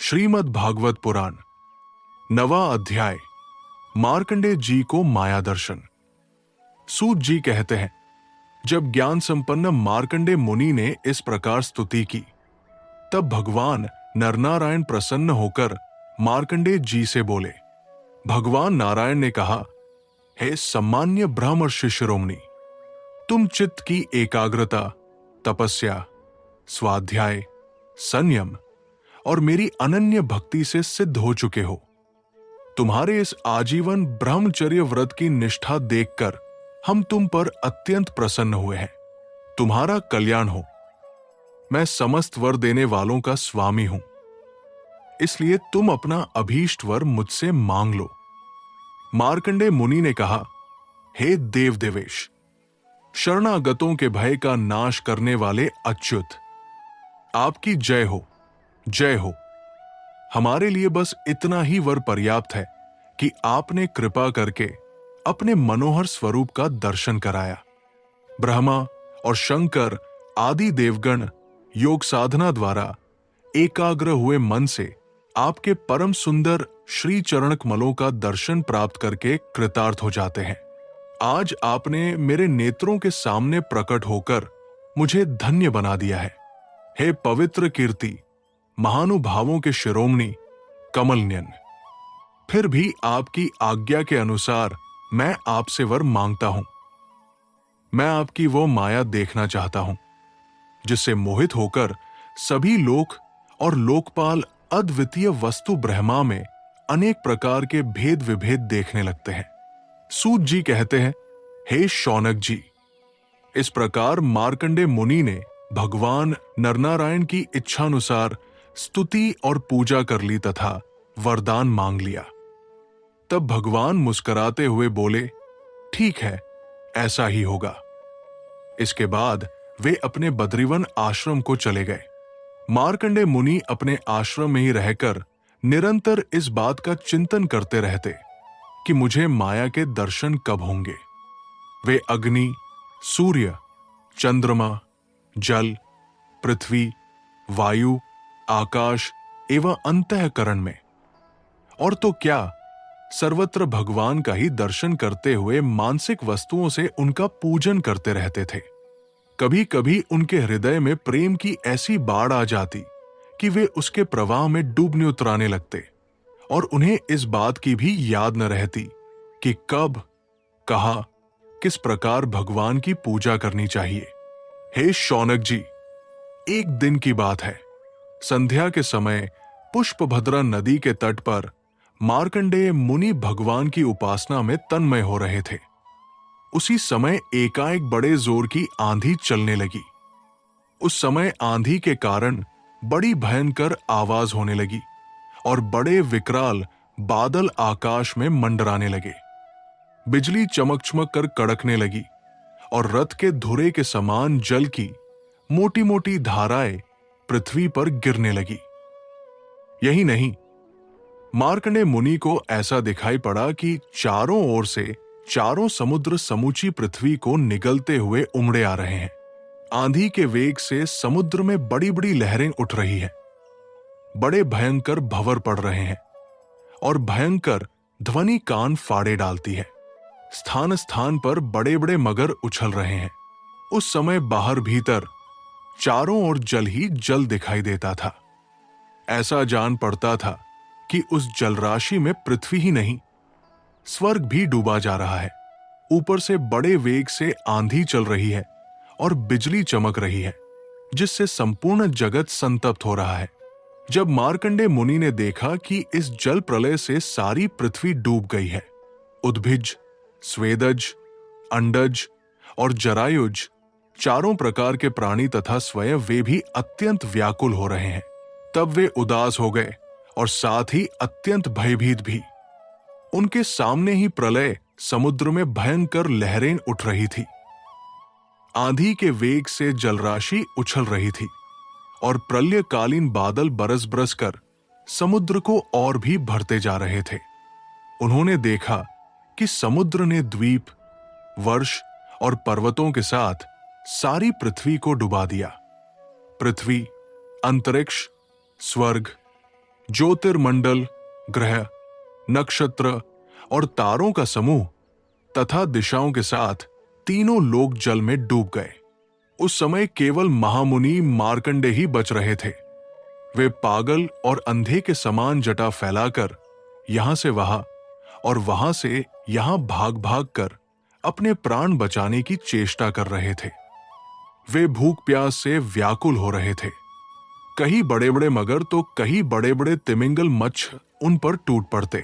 श्रीमद् भागवत पुराण, नवा अध्याय। मार्कंडेय जी को माया दर्शन। सूत जी कहते हैं, जब ज्ञान संपन्न मार्कंडेय मुनि ने इस प्रकार स्तुति की, तब भगवान नरनारायण प्रसन्न होकर मार्कंडेय जी से बोले। भगवान नारायण ने कहा, हे सम्मान्य ब्रह्मर्षि शिरोमणि, तुम चित्त की एकाग्रता, तपस्या, स्वाध्याय, संयम और मेरी अनन्य भक्ति से सिद्ध हो चुके हो। तुम्हारे इस आजीवन ब्रह्मचर्य व्रत की निष्ठा देखकर हम तुम पर अत्यंत प्रसन्न हुए हैं। तुम्हारा कल्याण हो। मैं समस्त वर देने वालों का स्वामी हूं, इसलिए तुम अपना अभीष्ट वर मुझसे मांग लो। मार्कंडेय मुनि ने कहा, हे देव देवेश, शरणागतों के भय का नाश करने वाले अच्युत, आपकी जय हो, जय हो। हमारे लिए बस इतना ही वर पर्याप्त है कि आपने कृपा करके अपने मनोहर स्वरूप का दर्शन कराया। ब्रह्मा और शंकर आदि देवगण योग साधना द्वारा एकाग्र हुए मन से आपके परम सुंदर श्री चरण कमलों का दर्शन प्राप्त करके कृतार्थ हो जाते हैं। आज आपने मेरे नेत्रों के सामने प्रकट होकर मुझे धन्य बना दिया है। हे पवित्र कीर्ति, महानुभावों के शिरोमणि, कमलनयन, फिर भी आपकी आज्ञा के अनुसार मैं आपसे वर मांगता हूं। मैं आपकी वो माया देखना चाहता हूं जिससे मोहित होकर सभी लोक और लोकपाल अद्वितीय वस्तु ब्रह्मा में अनेक प्रकार के भेद विभेद देखने लगते हैं। सूत जी कहते हैं, हे शौनक जी, इस प्रकार मार्कंडेय मुनि ने भगवान नरनारायण की इच्छानुसार स्तुति और पूजा कर ली तथा वरदान मांग लिया। तब भगवान मुस्कुराते हुए बोले, ठीक है, ऐसा ही होगा। इसके बाद वे अपने बद्रीवन आश्रम को चले गए। मार्कंडेय मुनि अपने आश्रम में ही रहकर निरंतर इस बात का चिंतन करते रहते कि मुझे माया के दर्शन कब होंगे। वे अग्नि, सूर्य, चंद्रमा, जल, पृथ्वी, वायु, आकाश एवं अंतःकरण में, और तो क्या, सर्वत्र भगवान का ही दर्शन करते हुए मानसिक वस्तुओं से उनका पूजन करते रहते थे। कभी कभी उनके हृदय में प्रेम की ऐसी बाढ़ आ जाती कि वे उसके प्रवाह में डूबने उतराने लगते और उन्हें इस बात की भी याद न रहती कि कब, कहाँ, किस प्रकार भगवान की पूजा करनी चाहिए। हे शौनक जी, एक दिन की बात है, संध्या के समय पुष्पभद्रा नदी के तट पर मार्कंडेय मुनि भगवान की उपासना में तन्मय हो रहे थे। उसी समय एकाएक बड़े जोर की आंधी चलने लगी। उस समय आंधी के कारण बड़ी भयंकर आवाज होने लगी और बड़े विकराल बादल आकाश में मंडराने लगे। बिजली चमक चमक कर कड़कने लगी और रथ के धुरे के समान जल की मोटी मोटी धाराएं पृथ्वी पर गिरने लगी। यही नहीं, मार्कंडेय मुनि को ऐसा दिखाई पड़ा कि चारों ओर से चारों समुद्र समूची पृथ्वी को निगलते हुए उमड़े आ रहे हैं। आंधी के वेग से समुद्र में बड़ी बड़ी लहरें उठ रही हैं। बड़े भयंकर भंवर पड़ रहे हैं और भयंकर ध्वनि कान फाड़े डालती है। स्थान स्थान पर बड़े बड़े मगर उछल रहे हैं। उस समय बाहर भीतर चारों ओर जल ही जल दिखाई देता था। ऐसा जान पड़ता था कि उस जलराशि में पृथ्वी ही नहीं, स्वर्ग भी डूबा जा रहा है। ऊपर से बड़े वेग से आंधी चल रही है और बिजली चमक रही है, जिससे संपूर्ण जगत संतप्त हो रहा है। जब मार्कंडेय मुनि ने देखा कि इस जल प्रलय से सारी पृथ्वी डूब गई है, उद्भिज, स्वेदज, अंडज और जरायुज चारों प्रकार के प्राणी तथा स्वयं वे भी अत्यंत व्याकुल हो रहे हैं, तब वे उदास हो गए और साथ ही अत्यंत भयभीत भी। उनके सामने ही प्रलय समुद्र में भयंकर लहरें उठ रही थी। आंधी के वेग से जलराशि उछल रही थी और प्रलयकालीन बादल बरस बरस कर समुद्र को और भी भरते जा रहे थे। उन्होंने देखा कि समुद्र ने द्वीप, वर्ष और पर्वतों के साथ सारी पृथ्वी को डुबा दिया। पृथ्वी, अंतरिक्ष, स्वर्ग, ज्योतिर्मंडल, ग्रह, नक्षत्र और तारों का समूह तथा दिशाओं के साथ तीनों लोग जल में डूब गए। उस समय केवल महामुनि मार्कंडे ही बच रहे थे। वे पागल और अंधे के समान जटा फैलाकर यहां से वहां और वहां से यहां भाग भाग कर अपने प्राण बचाने की चेष्टा कर रहे थे। वे भूख प्यास से व्याकुल हो रहे थे। कहीं बड़े बड़े मगर तो कहीं बड़े बड़े तिमिंगल मच्छ उन पर टूट पड़ते।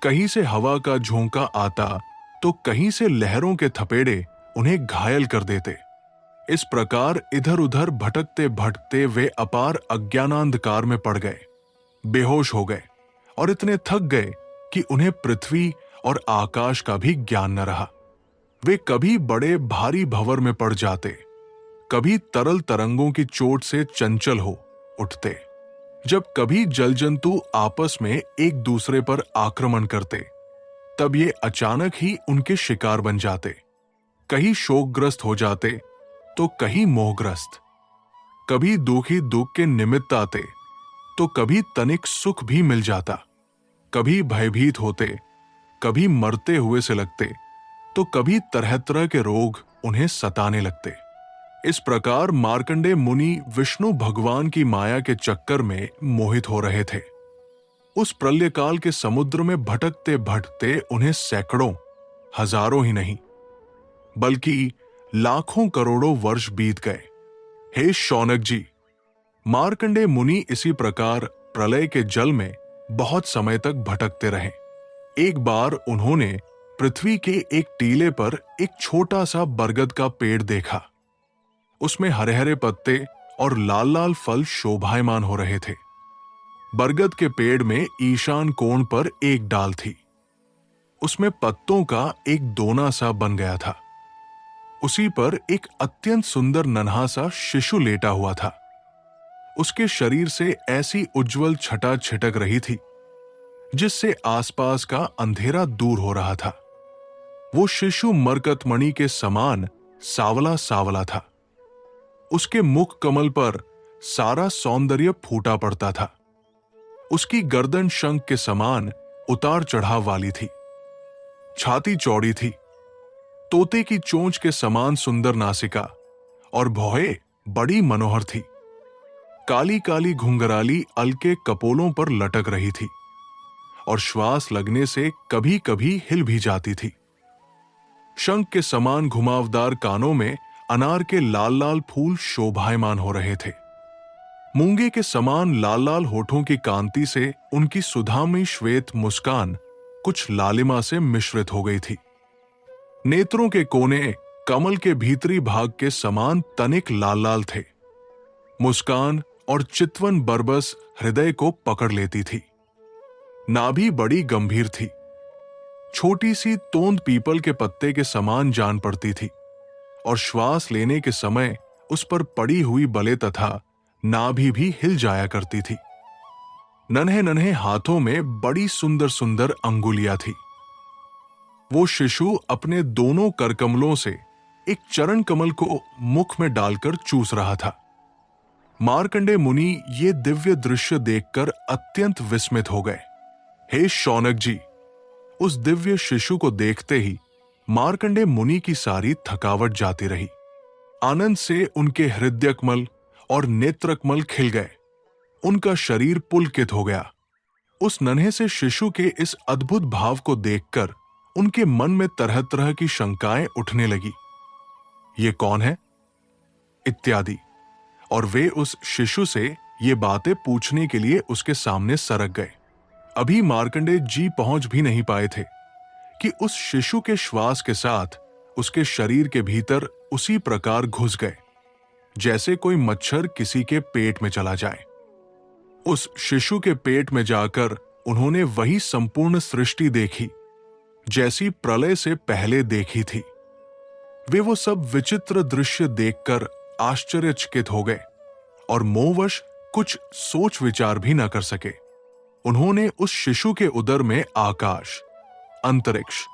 कहीं से हवा का झोंका आता तो कहीं से लहरों के थपेड़े उन्हें घायल कर देते। इस प्रकार इधर उधर भटकते भटकते वे अपार अज्ञानांधकार में पड़ गए, बेहोश हो गए और इतने थक गए कि उन्हें पृथ्वी और आकाश का भी ज्ञान न रहा। वे कभी बड़े भारी भंवर में पड़ जाते, कभी तरल तरंगों की चोट से चंचल हो उठते। जब कभी जल जंतु आपस में एक दूसरे पर आक्रमण करते, तब ये अचानक ही उनके शिकार बन जाते। कहीं शोकग्रस्त हो जाते तो कहीं मोहग्रस्त। कभी दुखी दुख के निमित्त आते तो कभी तनिक सुख भी मिल जाता। कभी भयभीत होते, कभी मरते हुए से लगते तो कभी तरह तरह के रोग उन्हें सताने लगते। इस प्रकार मार्कंडे मुनि विष्णु भगवान की माया के चक्कर में मोहित हो रहे थे। उस प्रलयकाल के समुद्र में भटकते भटकते उन्हें सैकड़ों, हजारों ही नहीं बल्कि लाखों करोड़ों वर्ष बीत गए। हे शौनक जी, मार्कंडे मुनि इसी प्रकार प्रलय के जल में बहुत समय तक भटकते रहे। एक बार उन्होंने पृथ्वी के एक टीले पर एक छोटा सा बरगद का पेड़ देखा। उसमें हरे हरे पत्ते और लाल लाल फल शोभायमान हो रहे थे। बरगद के पेड़ में ईशान कोण पर एक डाल थी। उसमें पत्तों का एक दोना सा बन गया था। उसी पर एक अत्यंत सुंदर नन्हा सा शिशु लेटा हुआ था। उसके शरीर से ऐसी उज्जवल छटा छिटक रही थी जिससे आसपास का अंधेरा दूर हो रहा था। वो शिशु मरकतमणि के समान सावला सावला था। उसके मुख कमल पर सारा सौंदर्य फूटा पड़ता था। उसकी गर्दन शंख के समान उतार चढ़ाव वाली थी। छाती चौड़ी थी। तोते की चोंच के समान सुंदर नासिका और भौहें बड़ी मनोहर थी। काली काली घुंघराली अलके कपोलों पर लटक रही थी और श्वास लगने से कभी कभी हिल भी जाती थी। शंख के समान घुमावदार कानों में अनार के लाल लाल फूल शोभायमान हो रहे थे। मूंगे के समान लाल लाल होठों की कांति से उनकी सुधामयी श्वेत मुस्कान कुछ लालिमा से मिश्रित हो गई थी। नेत्रों के कोने कमल के भीतरी भाग के समान तनिक लाल लाल थे। मुस्कान और चितवन बरबस हृदय को पकड़ लेती थी। नाभि बड़ी गंभीर थी। छोटी सी तोंद पीपल के पत्ते के समान जान पड़ती थी और श्वास लेने के समय उस पर पड़ी हुई बले तथा नाभि भी हिल जाया करती थी। नन्हे नन्हे हाथों में बड़ी सुंदर सुंदर अंगुलियां थी। वो शिशु अपने दोनों करकमलों से एक चरण कमल को मुख में डालकर चूस रहा था। मार्कंडे मुनि ये दिव्य दृश्य देखकर अत्यंत विस्मित हो गए। हे शौनक जी, उस दिव्य शिशु को देखते ही मार्कंडे मुनि की सारी थकावट जाती रही। आनंद से उनके हृदयकमल और नेत्रकमल खिल गए। उनका शरीर पुलकित हो गया। उस नन्हे से शिशु के इस अद्भुत भाव को देखकर उनके मन में तरह तरह की शंकाएं उठने लगी। ये कौन है इत्यादि, और वे उस शिशु से ये बातें पूछने के लिए उसके सामने सरक गए। अभी मार्कंडे जी पहुंच भी नहीं पाए थे कि उस शिशु के श्वास के साथ उसके शरीर के भीतर उसी प्रकार घुस गए जैसे कोई मच्छर किसी के पेट में चला जाए। उस शिशु के पेट में जाकर उन्होंने वही संपूर्ण सृष्टि देखी जैसी प्रलय से पहले देखी थी। वे वो सब विचित्र दृश्य देखकर आश्चर्यचकित हो गए और मोहवश कुछ सोच विचार भी न कर सके। उन्होंने उस शिशु के उदर में आकाश, अंतरिक्ष,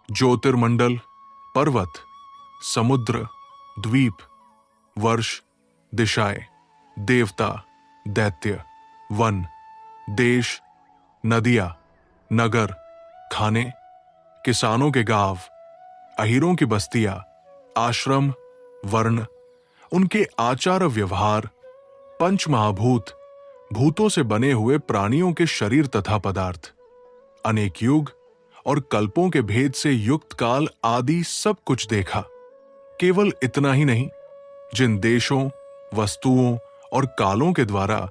ज्योतिर्मंडल, पर्वत, समुद्र, द्वीप, वर्ष, दिशाएं, देवता, दैत्य, वन, देश, नदियां, नगर, खाने, किसानों के गांव, अहीरों की बस्तियां, आश्रम, वर्ण, उनके आचार व्यवहार, पंच महाभूत, भूतों से बने हुए प्राणियों के शरीर तथा पदार्थ, अनेक युग और कल्पों के भेद से युक्त काल आदि सब कुछ देखा। केवल इतना ही नहीं, जिन देशों, वस्तुओं और कालों के द्वारा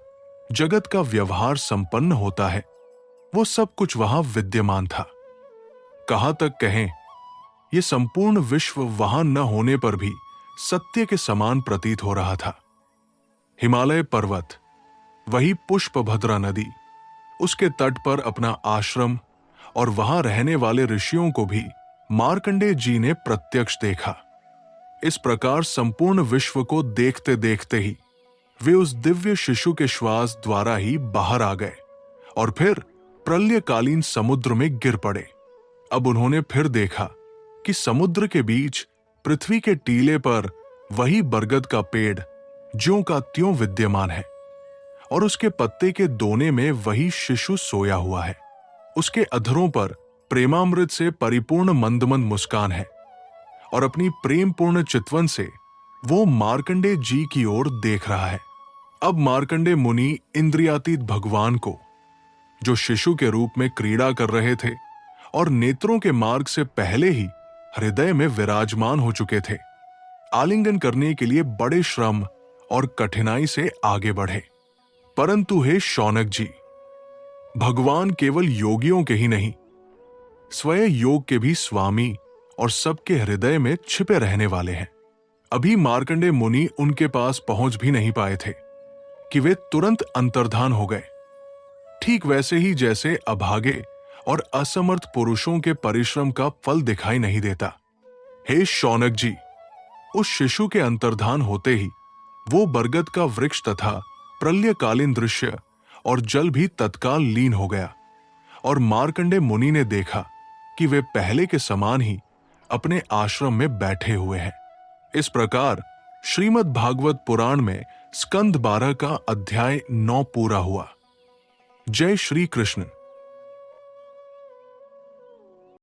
जगत का व्यवहार संपन्न होता है, वो सब कुछ वहां विद्यमान था। कहां तक कहें, ये संपूर्ण विश्व वहां न होने पर भी सत्य के समान प्रतीत हो रहा था। हिमालय पर्वत, वही पुष्पभद्रा नदी, उसके तट पर अपना आश्रम और वहां रहने वाले ऋषियों को भी मार्कंडेय जी ने प्रत्यक्ष देखा। इस प्रकार संपूर्ण विश्व को देखते देखते ही वे उस दिव्य शिशु के श्वास द्वारा ही बाहर आ गए और फिर प्रलयकालीन समुद्र में गिर पड़े। अब उन्होंने फिर देखा कि समुद्र के बीच पृथ्वी के टीले पर वही बरगद का पेड़ ज्यों का त्यों विद्यमान है और उसके पत्ते के दोने में वही शिशु सोया हुआ है। उसके अधरों पर प्रेमामृत से परिपूर्ण मंद मंद मुस्कान है और अपनी प्रेमपूर्ण चितवन से वो मार्कंडेय जी की ओर देख रहा है। अब मार्कंडेय मुनि इंद्रियातीत भगवान को, जो शिशु के रूप में क्रीड़ा कर रहे थे और नेत्रों के मार्ग से पहले ही हृदय में विराजमान हो चुके थे, आलिंगन करने के लिए बड़े श्रम और कठिनाई से आगे बढ़े। परंतु हे शौनक जी, भगवान केवल योगियों के ही नहीं, स्वयं योग के भी स्वामी और सबके हृदय में छिपे रहने वाले हैं। अभी मार्कंडेय मुनि उनके पास पहुंच भी नहीं पाए थे कि वे तुरंत अंतर्धान हो गए, ठीक वैसे ही जैसे अभागे और असमर्थ पुरुषों के परिश्रम का फल दिखाई नहीं देता। हे शौनक जी, उस शिशु के अंतर्धान होते ही वो बरगद का वृक्ष तथा प्रलयकालीन दृश्य और जल भी तत्काल लीन हो गया और मार्कंडेय मुनि ने देखा कि वे पहले के समान ही अपने आश्रम में बैठे हुए हैं। इस प्रकार श्रीमद् भागवत पुराण में स्कंद 12 का अध्याय 9 पूरा हुआ। जय श्री कृष्ण।